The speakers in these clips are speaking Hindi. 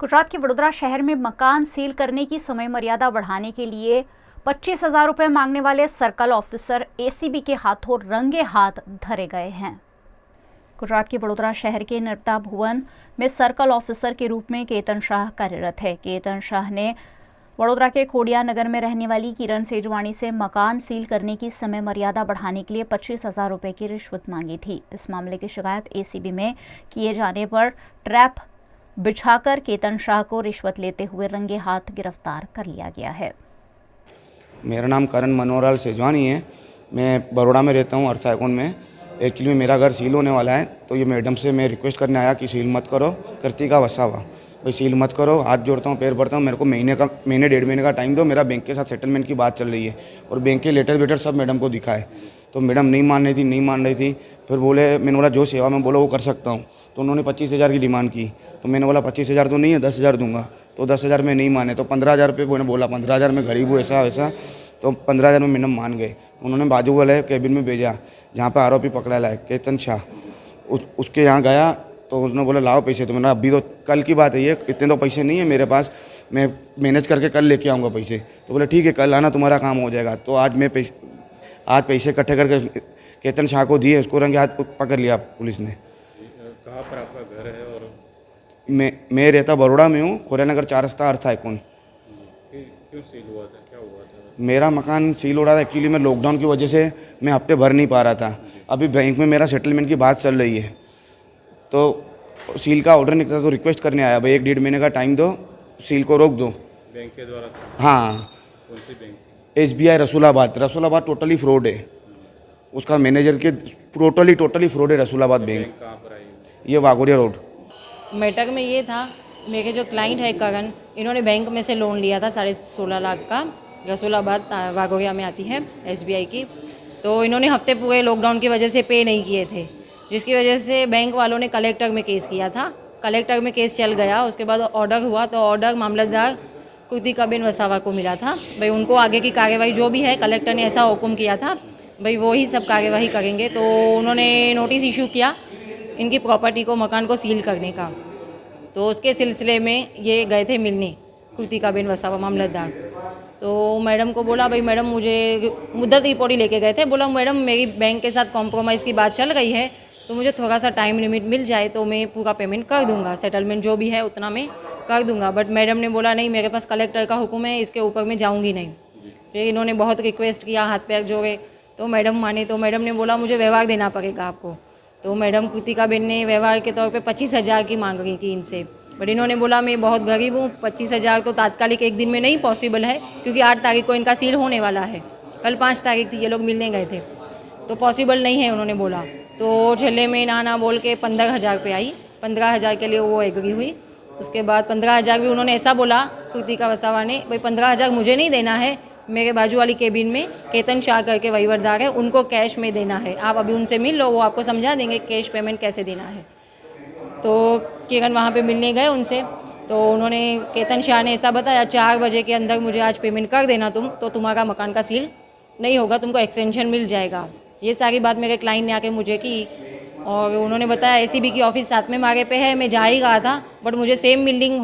गुजरात के वडोदरा शहर में मकान सील करने की समय मर्यादा बढ़ाने के लिए 25,000 रुपये मांगने वाले सर्कल ऑफिसर एसीबी के हाथों रंगे हाथ धरे गए हैं। गुजरात के वडोदरा शहर के नर्मदा भवन में सर्कल ऑफिसर के रूप में केतन शाह कार्यरत है। केतन शाह ने वडोदरा के खोडिया नगर में रहने वाली किरण सेजवाणी से मकान सील करने की समय मर्यादा बढ़ाने के लिए 25,000 रुपये की रिश्वत मांगी थी। इस मामले की शिकायत एसीबी में किए जाने पर ट्रैप बिछाकर केतन शाह को रिश्वत लेते हुए रंगे हाथ गिरफ्तार कर लिया गया है। मेरा नाम करण मनोहरलाल सेजवानी है। मैं बड़ौदा में रहता हूँ, अर्थ आइकॉन में। एक्चुअली मेरा घर सील होने वाला है, तो ये मैडम से मैं रिक्वेस्ट करने आया कि सील मत करो। कृतिका वसावा, भाई सील मत करो, हाथ जोड़ता हूँ, पैर पड़ता हूँ। मेरे को महीने डेढ़ महीने का टाइम दो। मेरा बैंक के साथ सेटलमेंट की बात चल रही है और बैंक के लेटर वेटर सब मैडम को दिखा है, तो मैडम नहीं मान रही थी। फिर बोले, मैंने बोला जो सेवा में बोला वो कर सकता हूँ, तो उन्होंने 25,000 की डिमांड की। तो मैंने बोला 25,000 तो नहीं है, 10,000 दूंगा। तो 10,000 में नहीं माने, तो 15,000 रुपये मैंने बोला 15,000 में गरीब हूँ ऐसा वैसा, तो 15,000 में मैडम मान गए। उन्होंने बाजू वाले कैबिन में भेजा जहाँ पर आरोपी पकड़ा है केतन शाह, उसके यहाँ गया तो उसने बोला लाओ पैसे। तो मैंने अभी तो कल की बात है ये, इतने तो पैसे नहीं है मेरे पास, मैं मैनेज करके कल लेके आऊँगा पैसे। तो बोले ठीक है, कल आना, तुम्हारा काम हो जाएगा। तो आज पैसे इकट्ठे करके केतन शाह को दिए, उसको रंगे हाथ पकड़ लिया पुलिस ने। कहाँ पर आपका घर है? और मैं रहता बड़ौदा में हूँ, खोडिया नगर 4 रास्ता, अर्थ आइकॉन। क्यों सील हुआ था, क्या हुआ था? मेरा मकान सील हो रहा था। एक्चुअली मैं लॉकडाउन की वजह से मैं हफ्ते भर नहीं पा रहा था। अभी बैंक में मेरा सेटलमेंट की बात चल रही है, तो सील का ऑर्डर निकला, तो रिक्वेस्ट करने आया भाई 1-1.5 महीने का टाइम दो, सील को रोक दो। बैंक के द्वारा? हाँ। कौन सी bank? SBI Rasulabad totally fraud है। उसका मैनेजर के टोटली फ्रॉड है रसूलाबाद बैंक। कहाँ पर आई? ये वाघोडिया रोड। मैटर में ये था, मेरे जो क्लाइंट है करण, इन्होंने बैंक में से लोन लिया था 16.5 लाख का। रसूलाबाद वाघोडिया में आती है SBI की। तो इन्होंने हफ्ते पूरे लॉकडाउन की वजह से पे नहीं किए थे, जिसकी वजह से बैंक वालों ने कलेक्टर में केस किया था। कलेक्टर में केस चल गया, उसके बाद ऑर्डर हुआ, तो ऑर्डर मामलतदार कृतिकाबेन वसावा को मिला था। भाई उनको आगे की कार्यवाही जो भी है, कलेक्टर ने ऐसा हुक्म किया था, भाई वो ही सब कार्यवाही करेंगे। तो उन्होंने नोटिस इशू किया इनकी प्रॉपर्टी को, मकान को सील करने का। तो उसके सिलसिले में ये गए थे मिलने कृतिकाबेन वसावा मामलतदार। तो मैडम को बोला, भाई मैडम मुझे मुद्दत रिपोर्ट ही लेके गए थे, बोला मैडम मेरी बैंक के साथ कॉम्प्रोमाइज़ की बात चल रही है, तो मुझे थोड़ा सा टाइम लिमिट मिल जाए तो मैं पूरा पेमेंट कर दूंगा, सेटलमेंट जो भी है उतना मैं कर दूंगा। बट मैडम ने बोला नहीं, मेरे पास कलेक्टर का हुक्म है, इसके ऊपर मैं जाऊंगी नहीं। फिर इन्होंने बहुत रिक्वेस्ट किया, हाथ पैर जोड़े, तो मैडम माने। तो मैडम ने बोला मुझे व्यवहार देना पड़ेगा आपको। तो मैडम कृतिकाबेन ने व्यवहार के तौर पे 25,000 की मांग रही थी इनसे, बट इन्होंने बोला मैं बहुत गरीब हूँ, 25,000 तो तात्कालिक एक दिन में नहीं पॉसिबल है, क्योंकि 8 तारीख को इनका सील होने वाला है। कल 5 तारीख थी, ये लोग मिलने गए थे, तो पॉसिबल नहीं है उन्होंने बोला। तो छेले में ना बोल के 15,000 पे आई। 15,000 के लिए वो एग्री हुई। उसके बाद 15,000 भी उन्होंने ऐसा बोला कृतिका वसावा ने, भाई 15,000 मुझे नहीं देना है, मेरे बाजू वाली केबिन में केतन शाह करके वहीवटदार है, उनको कैश में देना है। आप अभी उनसे मिल लो, वो आपको समझा देंगे कैश पेमेंट कैसे देना है। तो किरण वहाँ पे मिलने गए उनसे, तो उन्होंने केतन शाह ने ऐसा बताया, 4 बजे के अंदर मुझे आज पेमेंट कर देना तुम, तो तुम्हारा मकान का सील नहीं होगा, तुमको एक्सटेंशन मिल जाएगा। ये सारी बात मेरे क्लाइंट ने आके मुझे की, और उन्होंने बताया ACB की ऑफिस साथ में मारे पे है, मैं जा ही रहा था, बट मुझे सेम बिल्डिंग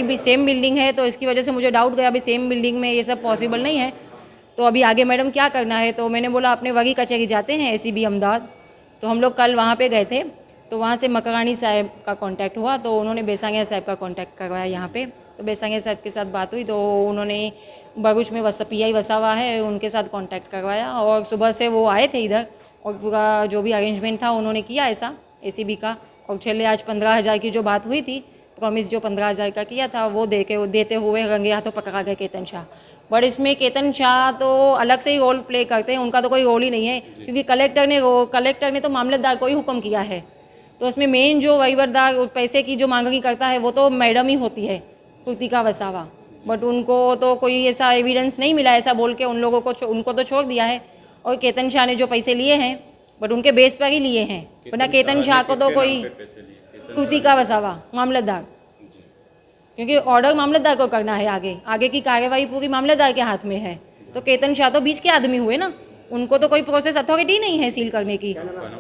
भी सेम बिल्डिंग है, तो इसकी वजह से मुझे डाउट गया, अभी सेम बिल्डिंग में ये सब पॉसिबल नहीं है, तो अभी आगे मैडम क्या करना है। तो मैंने बोला अपने वही कचहरी जाते हैं ACB अहमदाबाद। तो हम लोग कल वहाँ पे गए थे, तो वहाँ से मकरानी साहब का कांटेक्ट हुआ, तो उन्होंने बेसांगिया साहब का कांटेक्ट करवाया यहाँ पे। तो बेसांगिया साहब के साथ बात हुई, तो उन्होंने भरूच में PI वसावा है, उनके साथ कांटेक्ट करवाया, और सुबह से वो आए थे इधर, और पूरा जो भी अरेंजमेंट था उन्होंने किया ऐसा ACB का। और चले आज 15,000 की जो बात हुई थी, प्रॉमिस जो 15,000 का किया था, वो देते हुए रंगे हाथों पकड़ा गए केतन शाह। बट इसमें केतन शाह तो अलग से ही रोल प्ले करते हैं, उनका तो कोई रोल ही नहीं है, क्योंकि कलेक्टर ने तो मामलतदार को ही हुक्म किया है। तो उसमें मेन जो वहीवटदार पैसे की जो मांगनी करता है वो तो मैडम ही होती है, कृतिका वसावा। बट उनको तो कोई ऐसा एविडेंस नहीं मिला ऐसा बोल के उनको तो छोड़ दिया है। और केतन शाह ने जो पैसे लिए हैं, बट उनके बेस पर ही लिए हैं, वरना केतन शाह को तो कोई, कृतिका वसावा मामलतदार, क्योंकि ऑर्डर मामलतदार को करना है, आगे की कार्यवाही पूरी मामलतदार के हाथ में है। तो केतन शाह तो बीच के आदमी हुए ना, उनको तो कोई प्रोसेस अथॉरिटी नहीं है सील करने की।